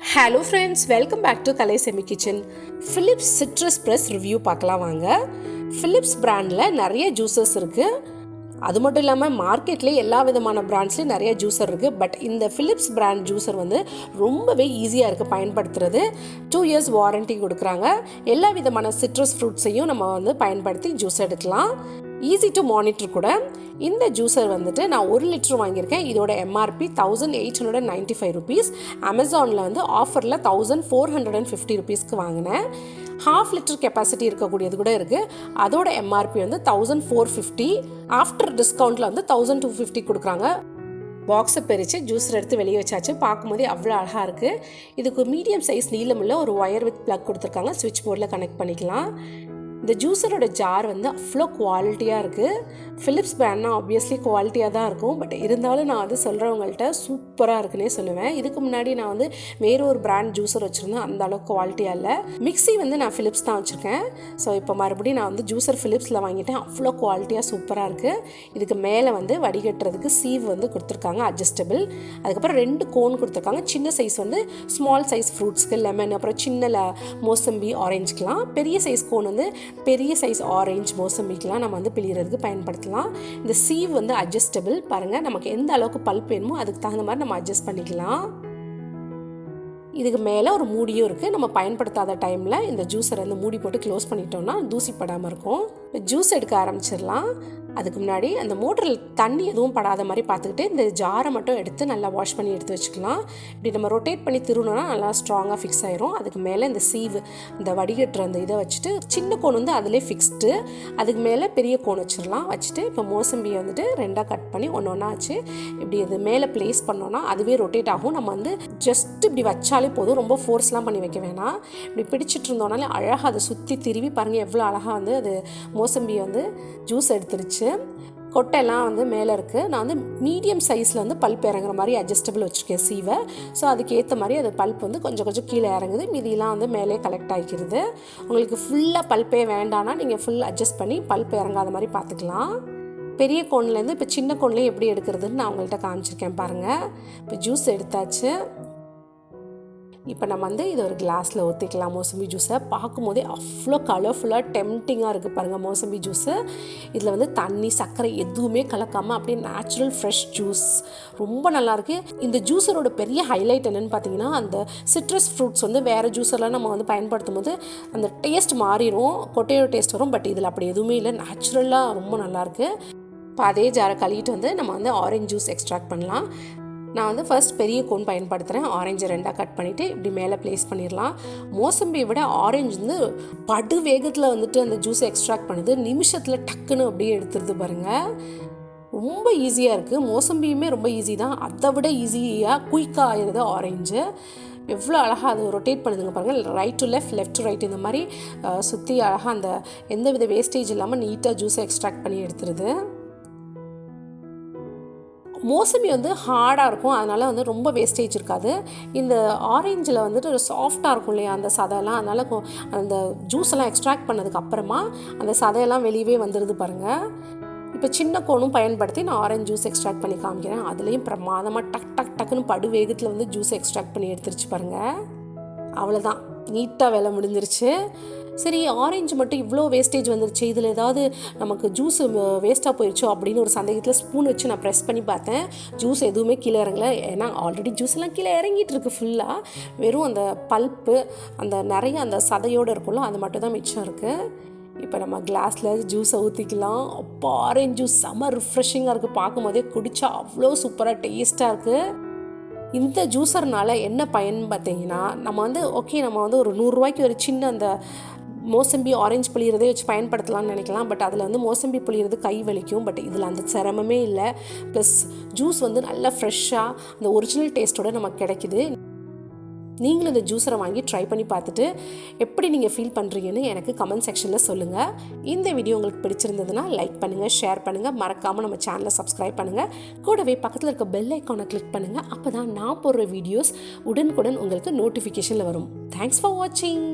Hello friends, welcome back to Kalai Semi Kitchen. Philips Citrus Press review பார்க்கலாம் வாங்க. Philips பிராண்டில் நிறைய juices இருக்குது. அது மட்டும் இல்லாமல் மார்க்கெட்லேயே எல்லா விதமான பிராண்ட்ஸ்லேயும் நிறைய ஜூஸர் இருக்குது. பட் இந்த Philips பிராண்ட் ஜூஸர் வந்து ரொம்பவே ஈஸியாக இருக்குது பயன்படுத்துறது. 2 years வாரண்ட்டி கொடுக்குறாங்க. எல்லா விதமான சிட்ரஸ் ஃப்ரூட்ஸையும் நம்ம வந்து பயன்படுத்தி ஜூஸ் எடுக்கலாம். ஈஸி டு மானிட்டர் கூட. இந்த ஜூஸர் வந்துட்டு நான் 1 லிட்டர் வாங்கியிருக்கேன். இதோட எம்ஆர்பி 1895 ருபீஸ். அமேசானில் வந்து ஆஃபரில் 1450 ருபீஸ்க்கு வாங்கினேன். 1/2 லிட்டர் கெப்பாசிட்டி இருக்கக்கூடியது கூட இருக்குது. அதோட எம்ஆர்பி வந்து 1450. ஆஃப்டர் டிஸ்கவுண்ட்டில் வந்து 1250 கொடுக்குறாங்க. பாக்ஸை பிரித்து ஜூஸர் எடுத்து வெளியே வச்சாச்சு. பார்க்கும்போதே அவ்வளோ அழகாக இருக்குது. இதுக்கு மீடியம் சைஸ் நீளமுள்ள ஒரு ஒயர் வித் ப்ளக் கொடுத்துருக்காங்க. ஸ்விட்ச் போர்டில் கனெக்ட் பண்ணிக்கலாம். இந்த ஜூஸரோட ஜார் வந்து அவ்வளோ குவாலிட்டியாக இருக்குது. ஃபிலிப்ஸ் பிராண்ட்னா ஆப்வியஸ்லி குவாலிட்டியாக தான் இருக்கும். பட் இருந்தாலும் நான் வந்து சொல்கிறவங்கள்ட்ட சூப்பராக இருக்குன்னே சொல்லுவேன். இதுக்கு முன்னாடி நான் வந்து வேறு ஒரு பிராண்ட் ஜூஸர் வச்சுருந்தேன். அந்த அளவுக்கு குவாலிட்டியாக இல்லை. மிக்ஸி வந்து நான் ஃபிலிப்ஸ் தான் வச்சுருக்கேன். ஸோ இப்போ மறுபடியும் நான் வந்து ஜூஸர் ஃபிலிப்ஸில் வாங்கிட்டேன். அவ்வளோ குவாலிட்டியாக சூப்பராக இருக்குது. இதுக்கு மேலே வந்து வடிகட்டுறதுக்கு சீவ் வந்து கொடுத்துருக்காங்க, அட்ஜஸ்டபிள். அதுக்கப்புறம் 2 கோன் கொடுத்துருக்காங்க. சின்ன சைஸ் வந்து ஸ்மால் சைஸ் ஃப்ரூட்ஸ்க்கு, லெமன், அப்புறம் சின்ன மோசம்பி, ஆரஞ்சுக்கெலாம். பெரிய சைஸ் கோன் வந்து பெரிய சைஸ் ஆரஞ்சு, மோசம்பிக்கெலாம் நம்ம வந்து பிழிகிறதுக்கு பயன்படுத்தலாம். இந்த சீவ் வந்து அட்ஜஸ்டபிள். பாருங்கள், நமக்கு எந்த அளவுக்கு பல்ப் வேணுமோ அதுக்கு தகுந்த மாதிரி நம்ம அட்ஜஸ்ட் பண்ணிக்கலாம். இதுக்கு மேலே ஒரு மூடியும் இருக்குது. நம்ம பயன்படுத்தாத டைமில் இந்த ஜூஸரை வந்து மூடி போட்டு க்ளோஸ் பண்ணிட்டோம்னா தூசி படாமல் இருக்கும். இப்போ ஜூஸ் எடுக்க ஆரம்பிச்சிடலாம். அதுக்கு முன்னாடி அந்த மோட்டரில் தண்ணி எதுவும் படாத மாதிரி பார்த்துக்கிட்டு இந்த ஜாரை மட்டும் எடுத்து நல்லா வாஷ் பண்ணி எடுத்து வச்சுக்கலாம். இப்படி நம்ம ரொட்டேட் பண்ணி திருணுனா நல்லா ஸ்ட்ராங்காக ஃபிக்ஸ் ஆயிரும். அதுக்கு மேலே இந்த சீவு, இந்த வடிகட்டுற அந்த இதை வச்சுட்டு சின்ன கோன் வந்து அதிலே ஃபிக்ஸ்டு. அதுக்கு மேலே பெரிய கோன் வச்சிடலாம். வச்சுட்டு இப்போ மோசம்பியை வந்துட்டு 2ஆக கட் பண்ணி ஒன்று வச்சு இப்படி இது மேலே ப்ளேஸ் பண்ணோன்னா அதுவே ரொட்டேட் ஆகும். நம்ம வந்து ஜஸ்ட் இப்படி வச்சாலே போதும், ரொம்ப ஃபோர்ஸ்லாம் பண்ணி வைக்க வேணாம். இப்படி பிடிச்சிட்டு இருந்தோனாலே அழகாக அதை சுற்றி திருவி பாருங்கள் எவ்வளோ அழகாக வந்து அது மோசம்பியை வந்து ஜூஸ் எடுத்துருச்சு. கொட்டையெல்லாம் வந்து மேலே இருக்குது. நான் வந்து மீடியம் சைஸில் வந்து பல்ப் இறங்குற மாதிரி அட்ஜஸ்டபிள் வச்சுருக்கேன் சீவை. ஸோ அதுக்கேற்ற மாதிரி அது பல்ப் வந்து கொஞ்சம் கொஞ்சம் கீழே இறங்குது. மீதியெல்லாம் வந்து மேலே கலெக்ட் ஆகிக்கிறது. உங்களுக்கு ஃபுல்லாக பல்ப்பே வேண்டான்னா நீங்கள் ஃபுல் அட்ஜஸ்ட் பண்ணி பல்ப் இறங்காத மாதிரி பார்த்துக்கலாம். பெரிய கோன்லேருந்து இப்போ சின்ன கோன்லேயும் எப்படி எடுக்கிறதுன்னு நான் உங்கள்கிட்ட காமிச்சிருக்கேன் பாருங்கள். இப்போ ஜூஸ் எடுத்தாச்சு. இப்போ நம்ம வந்து இதை ஒரு கிளாஸில் ஊற்றிக்கலாம். மோசம்பி ஜூஸை பார்க்கும்போதே அவ்வளோ கலர்ஃபுல்லாக டெம்டிங்காக இருக்குது பாருங்கள் மோசம்பி ஜூஸு. இதில் வந்து தண்ணி, சர்க்கரை எதுவுமே கலக்காமல் அப்படியே நேச்சுரல் ஃப்ரெஷ் ஜூஸ் ரொம்ப நல்லாயிருக்கு. இந்த ஜூஸரோட பெரிய ஹைலைட் என்னென்னு பார்த்தீங்கன்னா, அந்த சிட்ரஸ் ஃப்ரூட்ஸ் வந்து வேறு ஜூஸர்லாம் நம்ம வந்து பயன்படுத்தும் போது அந்த டேஸ்ட் மாறிடும், கொட்டையோட டேஸ்ட் வரும். பட் இதில் அப்படி எதுவுமே இல்லை, நேச்சுரலாக ரொம்ப நல்லாயிருக்கு. இப்போ அதே ஜாரை கழுவிட்டு வந்து நம்ம வந்து ஆரஞ்சு ஜூஸ் எக்ஸ்ட்ராக்ட் பண்ணலாம். நான் வந்து ஃபர்ஸ்ட் பெரிய கோன் பயன்படுத்துகிறேன். ஆரஞ்சை 2ஆக கட் பண்ணிவிட்டு இப்படி மேலே ப்ளேஸ் பண்ணிடலாம். மோசம்பியை விட ஆரஞ்சு வந்து படு வேகத்தில் வந்துட்டு அந்த ஜூஸை எக்ஸ்ட்ராக்ட் பண்ணுது. நிமிஷத்தில் டக்குன்னு அப்படியே எடுத்துருது பாருங்கள். ரொம்ப ஈஸியாக இருக்குது. மோசம்பியுமே ரொம்ப ஈஸி தான். அதை விட ஈஸியாக குயிக்காக ஆயிடுது ஆரஞ்சு. எவ்வளோ அழகாக அது ரொட்டேட் பண்ணுதுங்க பாருங்கள். Right to left, left to right, இந்த மாதிரி சுற்றி அழகாக அந்த எந்த வித வேஸ்டேஜ் இல்லாமல் நீட்டாக ஜூஸை எக்ஸ்ட்ராக்ட் பண்ணி எடுத்துருது. மோசம்பி வந்து ஹார்டாக இருக்கும், அதனால் வந்து ரொம்ப வேஸ்டேஜ் இருக்காது. இந்த ஆரஞ்சில் வந்துட்டு ஒரு சாஃப்டாக இருக்கும் இல்லையா அந்த சதையெல்லாம். அதனால் அந்த ஜூஸெல்லாம் எக்ஸ்ட்ராக்ட் பண்ணதுக்கப்புறமா அந்த சதையெல்லாம் வெளியவே வந்துடுது பாருங்கள். இப்போ சின்ன கோனும் பயன்படுத்தி நான் ஆரஞ்சு ஜூஸ் எக்ஸ்ட்ராக்ட் பண்ணி காமிக்கிறேன். அதுலேயும் பிரமாதமாக டக் டக் டக்குன்னு படு வேகத்தில் வந்து ஜூஸ் எக்ஸ்ட்ராக்ட் பண்ணி எடுத்துருச்சு பாருங்கள். அவ்வளோதான், நீட்டாக வேலை முடிஞ்சிருச்சு. சரி, ஆரஞ்சு மட்டும் இவ்வளோ வேஸ்டேஜ் வந்துருச்சு, இதில் ஏதாவது நமக்கு ஜூஸ் வேஸ்ட்டாக போயிடுச்சோ அப்படின்னு ஒரு சந்தேகத்தில் ஸ்பூன் வச்சு நான் ப்ரெஸ் பண்ணி பார்த்தேன். ஜூஸ் எதுவுமே கீழே இறங்கல. ஏன்னா ஆல்ரெடி ஜூஸ் எல்லாம் கீழே இறங்கிட்டு இருக்குது ஃபுல்லாக. வெறும் அந்த பல்ப்பு, அந்த நிறைய அந்த சதையோடு இருக்கும்ல, அது மட்டும் தான் மிச்சம் இருக்குது. இப்போ நம்ம கிளாஸில் ஜூஸை ஊற்றிக்கலாம். அப்போ ஆரஞ்சு ஜூஸ் செம்ம ரிஃப்ரெஷிங்காக இருக்குது. பார்க்கும் போதே குடித்தா அவ்வளோ சூப்பராக டேஸ்ட்டாக இருக்குது. இந்த ஜூஸர்னால என்ன பயன் பார்த்தீங்கன்னா, நம்ம வந்து நம்ம வந்து ஒரு 100 ரூபாய்க்கு ஒரு சின்ன அந்த மோசம்பி ஆரஞ்சு புளியறதே வச்சு பயன்படுத்தலாம்னு நினைக்கலாம். பட் அதில் வந்து மோசம்பி புளியறது கை வலிக்கும். பட் இதில் அந்த சிரமமே இல்லை. ப்ளஸ் ஜூஸ் வந்து நல்லா ஃப்ரெஷ்ஷாக அந்த ஒரிஜினல் டேஸ்ட்டோடு நமக்கு கிடைக்குது. நீங்களும் இந்த ஜூஸரை வாங்கி ட்ரை பண்ணி பார்த்துட்டு எப்படி நீங்கள் ஃபீல் பண்ணுறீங்கன்னு எனக்கு கமெண்ட் செக்ஷனில் சொல்லுங்கள். இந்த வீடியோ உங்களுக்கு பிடிச்சிருந்ததுன்னா லைக் பண்ணுங்கள், ஷேர் பண்ணுங்கள், மறக்காமல் நம்ம சேனலை சப்ஸ்கிரைப் பண்ணுங்கள். கூடவே பக்கத்தில் இருக்க பெல் ஐக்கானை கிளிக் பண்ணுங்கள். அப்போ தான் நான் போடுற வீடியோஸ் உடனுக்குடன் உங்களுக்கு நோட்டிஃபிகேஷனில் வரும். தேங்க்ஸ் ஃபார் வாட்சிங்.